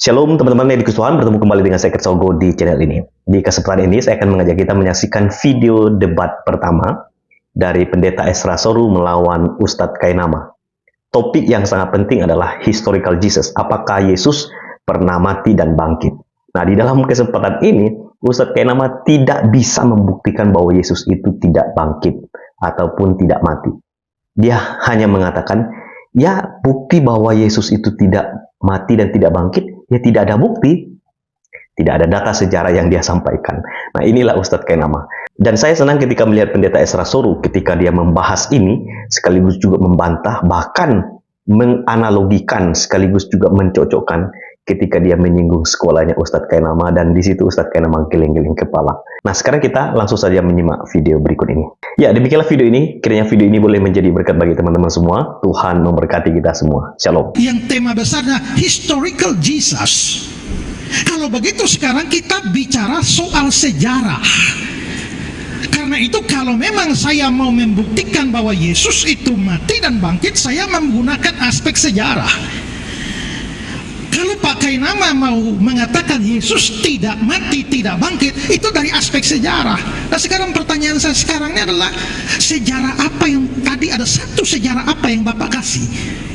Shalom teman-teman yang dikasih Tuhan, bertemu kembali dengan saya Kersogo di channel ini. Di kesempatan ini saya akan mengajak kita menyaksikan video debat pertama dari Pendeta Ezra Soru melawan Ustadz Kainama. Topik yang sangat penting adalah historical Jesus. Apakah Yesus pernah mati dan bangkit? Nah, di dalam kesempatan ini Ustadz Kainama tidak bisa membuktikan bahwa Yesus itu tidak bangkit ataupun tidak mati. Dia hanya mengatakan, ya bukti bahwa Yesus itu tidak mati dan tidak bangkit, ya tidak ada bukti. Tidak ada data sejarah yang dia sampaikan. Nah, inilah Ustadz Kainama. Dan saya senang ketika melihat Pendeta Ezra Soru ketika dia membahas ini, sekaligus juga membantah, bahkan menganalogikan, sekaligus juga mencocokkan ketika dia menyinggung sekolahnya Ustadz Kainama, dan di situ Ustadz Kainama geleng-geleng kepala. Nah, sekarang kita langsung saja menyimak video berikut ini. Ya, demikianlah video ini. Kiranya video ini boleh menjadi berkat bagi teman-teman semua. Tuhan memberkati kita semua. Shalom. Yang tema besarnya historical Jesus. Kalau begitu sekarang kita bicara soal sejarah. Karena itu kalau memang saya mau membuktikan bahwa Yesus itu mati dan bangkit, saya menggunakan aspek sejarah. Kalau Pak Kainama mau mengatakan Yesus tidak mati, tidak bangkit, itu dari aspek sejarah. Nah, sekarang pertanyaan saya sekarang ini adalah, sejarah apa yang tadi, ada satu sejarah apa yang Bapak kasih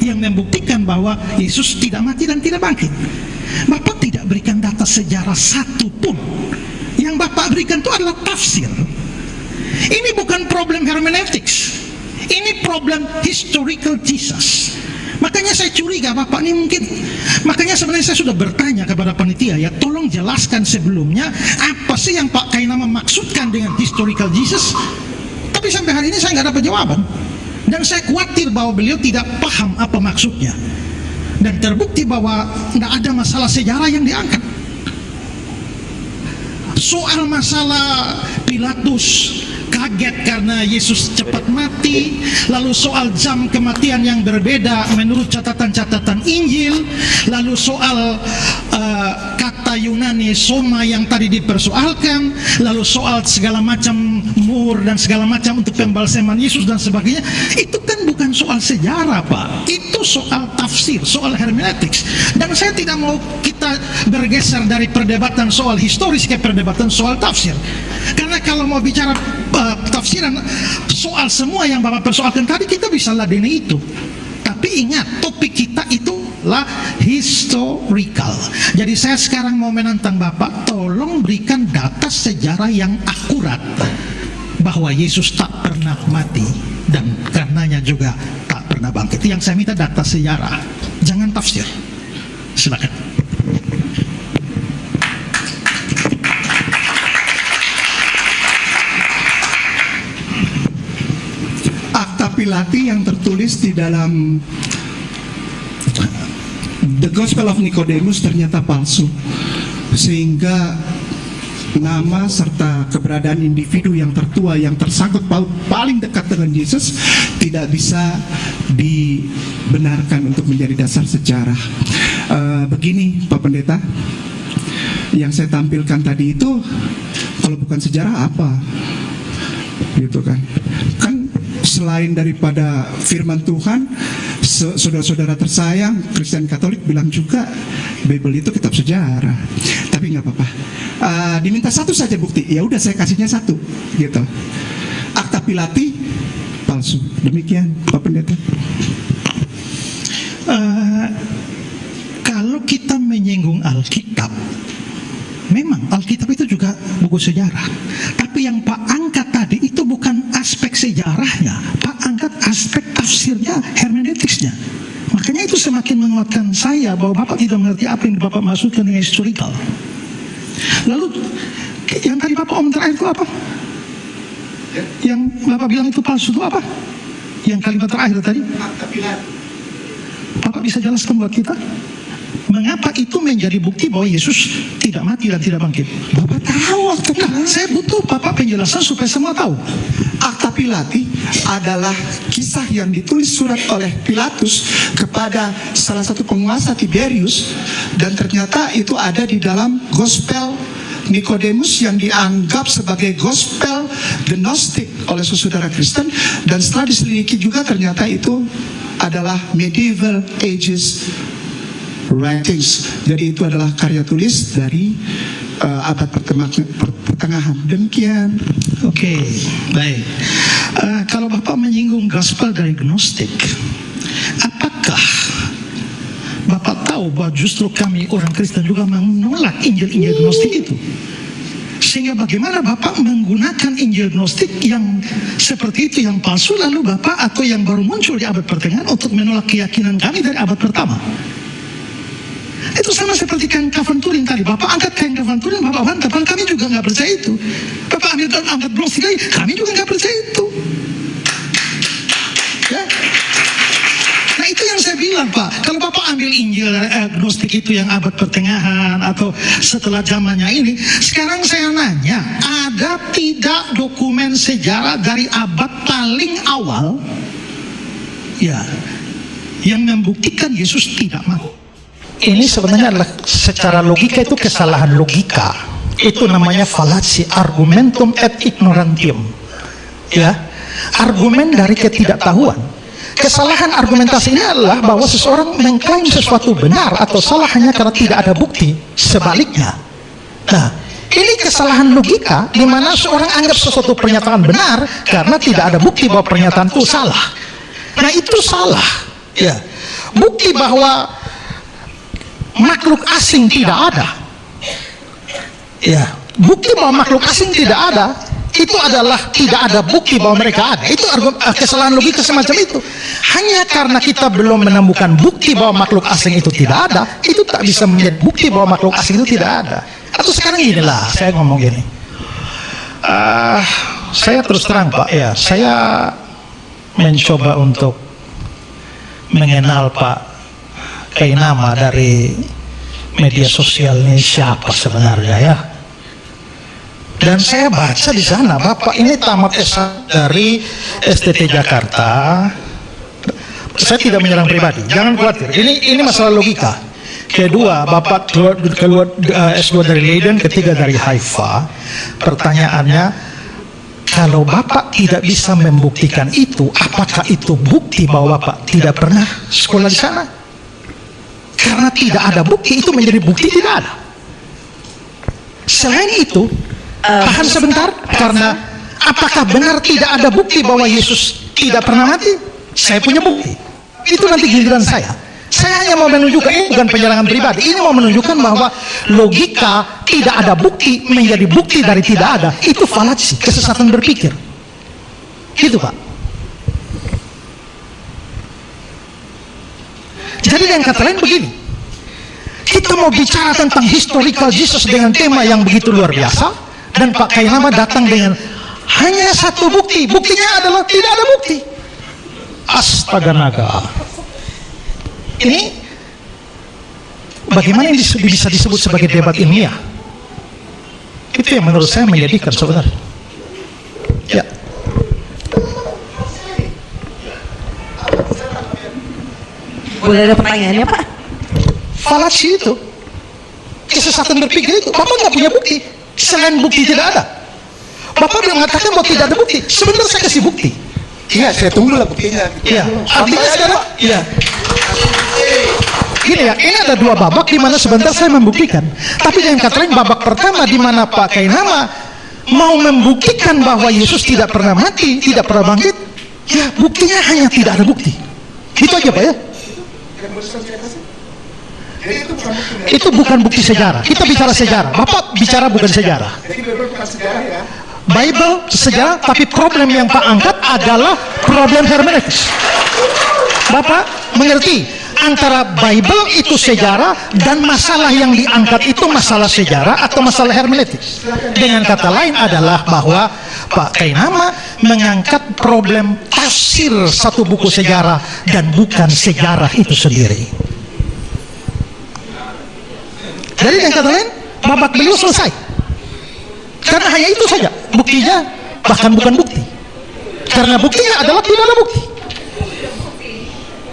yang membuktikan bahwa Yesus tidak mati dan tidak bangkit? Bapak tidak berikan data sejarah satu pun. Yang Bapak berikan itu adalah tafsir. Ini bukan problem hermeneutics, ini problem historical Jesus. Makanya saya curiga Bapak ini mungkin, makanya sebenarnya saya sudah bertanya kepada panitia, ya tolong jelaskan sebelumnya apa sih yang Pak Kainama maksudkan dengan historical Jesus. Tapi sampai hari ini saya nggak dapat jawaban, dan saya khawatir bahwa beliau tidak paham apa maksudnya. Dan terbukti bahwa tidak ada masalah sejarah yang diangkat. Soal masalah Pilatus kaget karena Yesus cepat mati, lalu soal jam kematian yang berbeda menurut catatan-catatan Injil, lalu soal kata Yunani soma yang tadi dipersoalkan, lalu soal segala macam mur dan segala macam untuk pembalseman Yesus dan sebagainya. Itu kan bukan soal sejarah, Pak, itu soal tafsir, soal hermeneutics. Dan saya tidak mau kita bergeser dari perdebatan soal historis ke perdebatan soal tafsir, karena kalau mau bicara tafsiran soal semua yang Bapak persoalkan tadi, kita bisa ladeni itu. Tapi ingat, topik kita itulah historical. Jadi saya sekarang mau menantang Bapak, tolong berikan data sejarah yang akurat bahwa Yesus tak pernah mati dan karenanya juga tak pernah bangkit. Yang saya minta data sejarah, jangan tafsir. Silakan. Pilati yang tertulis di dalam The Gospel of Nicodemus ternyata palsu, sehingga nama serta keberadaan individu yang tertua yang tersangkut paling dekat dengan Yesus tidak bisa dibenarkan untuk menjadi dasar sejarah. Begini Pak Pendeta, yang saya tampilkan tadi itu kalau bukan sejarah apa? Gitu kan? Selain daripada firman Tuhan, saudara-saudara tersayang Kristen Katolik bilang juga Bible itu kitab sejarah. Tapi nggak apa-apa, diminta satu saja bukti, ya udah saya kasihnya satu, gitu. Akta Pilati palsu. Demikian Pak Pendeta. Kalau kita menyinggung Alkitab, memang Alkitab itu juga buku sejarah. Tapi yang Pak angkat tadi itu bukan aspek sejarahnya, Pak angkat aspek tafsirnya, hermeneutiksnya. Makanya itu semakin menguatkan saya bahwa Bapak tidak mengerti apa yang Bapak maksudkan dengan historical. Lalu yang tadi Bapak omong terakhir itu apa? Yang Bapak bilang itu palsu itu apa? Yang kalimat terakhir tadi? Bapak bisa jelaskan buat kita? Mengapa itu menjadi bukti bahwa Yesus tidak mati dan tidak bangkit? Bapak tahu, saya butuh Bapak penjelasan supaya semua tahu. Akta Pilati adalah kisah yang ditulis surat oleh Pilatus kepada salah satu penguasa Tiberius, dan ternyata itu ada di dalam Gospel Nicodemus yang dianggap sebagai Gospel Gnostik oleh saudara Kristen, dan setelah diselidiki juga ternyata itu adalah medieval ages writings. Jadi itu adalah karya tulis dari abad pertengahan. Demikian. Oke, baik. Kalau Bapak menyinggung gospel dari Gnostik, apakah Bapak tahu bahwa justru kami orang Kristen juga menolak Injil-Injil Gnostik itu? Sehingga bagaimana Bapak menggunakan Injil Gnostik yang seperti itu, yang palsu, lalu Bapak atau yang baru muncul di abad pertengahan untuk menolak keyakinan kami dari abad pertama? Itu sama seperti kain kafan Turin tadi. Bapak angkat kain kafan Turin, Bapak bantah, kami juga nggak percaya itu. Bapak angkat Gnostik lagi, kami juga nggak percaya itu. Ya. Nah itu yang saya bilang Pak, kalau Bapak ambil Injil Gnostik itu yang abad pertengahan atau setelah zamannya ini, sekarang saya nanya, ada tidak dokumen sejarah dari abad paling awal ya yang membuktikan Yesus tidak mati? Ini sebenarnya adalah secara logika itu kesalahan logika. Itu namanya fallacy, argumentum et ignorantium. Ya, argumen dari ketidaktahuan. Kesalahan argumentasi ini adalah bahwa seseorang mengklaim sesuatu benar atau salah hanya karena tidak ada bukti. Sebaliknya. Nah, ini kesalahan logika di mana seorang anggap sesuatu pernyataan benar karena tidak ada bukti bahwa pernyataan itu salah. Nah, itu salah. Ya. Bukti bahwa makhluk asing tidak ada. Ya, bukti bahwa makhluk asing tidak ada itu adalah tidak ada bukti bahwa mereka ada. Itu kesalahan logika semacam itu. Hanya karena kita belum menemukan bukti bahwa makhluk asing itu tidak ada, itu tak bisa menjadi bukti bahwa makhluk asing itu tidak ada. Atau sekarang inilah saya ngomong gini. Saya terus terang Pak, ya, saya mencoba untuk mengenal Pak Kainama dari media sosial ini siapa sebenarnya ya. Dan saya baca di sana Bapak ini tamat S1 dari STT Jakarta. Saya tidak menyerang pribadi, jangan khawatir. Ini masalah logika. Kedua, Bapak keluar S2 dari Leiden, ketiga dari Haifa. Pertanyaannya, kalau Bapak tidak bisa membuktikan itu, apakah itu bukti bahwa Bapak tidak pernah sekolah di sana? Karena tidak ada bukti, itu menjadi bukti tidak ada. Selain itu, tahan sebentar, karena apakah benar tidak ada bukti bahwa Yesus tidak pernah mati? Saya punya bukti. Itu nanti giliran saya. Saya hanya mau menunjukkan, ini bukan penyerangan pribadi, ini mau menunjukkan bahwa logika tidak ada bukti menjadi bukti dari tidak ada. Itu fallacy, kesesatan berpikir. Gitu Pak. Jadi dengan kata lain begini, kita mau bicara tentang historical Jesus dengan tema yang begitu luar biasa, dan Pak Kainama datang dengan hanya satu bukti. Buktinya adalah tidak ada bukti. Astaga naga. Ini bagaimana ini bisa disebut sebagai debat ilmiah? Itu yang menurut saya menyedihkan sebenarnya. Ya. Boleh ada pertanyaannya Pak? Fallacy itu, kesesatan berpikir itu, Bapak nggak punya bukti. Selain bukti tidak ada, Bapak belum mengatakan bahwa tidak ada bukti. Sebentar saya kasih bukti. Iya, saya tunggulah buktinya. Iya, artinya sekarang, iya. Gini ya, ini ada dua babak di mana sebentar saya membuktikan. Tapi dengan kata lain, babak pertama di mana Pak Kainama mau membuktikan bahwa Yesus tidak pernah mati, tidak pernah bangkit. Ya, buktinya hanya tidak ada bukti. Itu aja Pak ya. Itu bukan bukti sejarah. Kita bicara sejarah. Bapak bicara bukan sejarah. Bible sejarah, tapi problem yang Pak angkat adalah problem hermeneutis. Bapak mengerti antara Bible itu sejarah dan masalah yang diangkat itu masalah sejarah atau masalah hermeneutis. Dengan kata lain adalah bahwa Pak Kainama mengangkat problem tafsir satu buku sejarah dan bukan sejarah itu sendiri. Jadi dengan kata lain, babak beliau selesai. Karena hanya itu saja buktinya, bahkan bukan bukti. Karena buktinya adalah tidak ada bukti.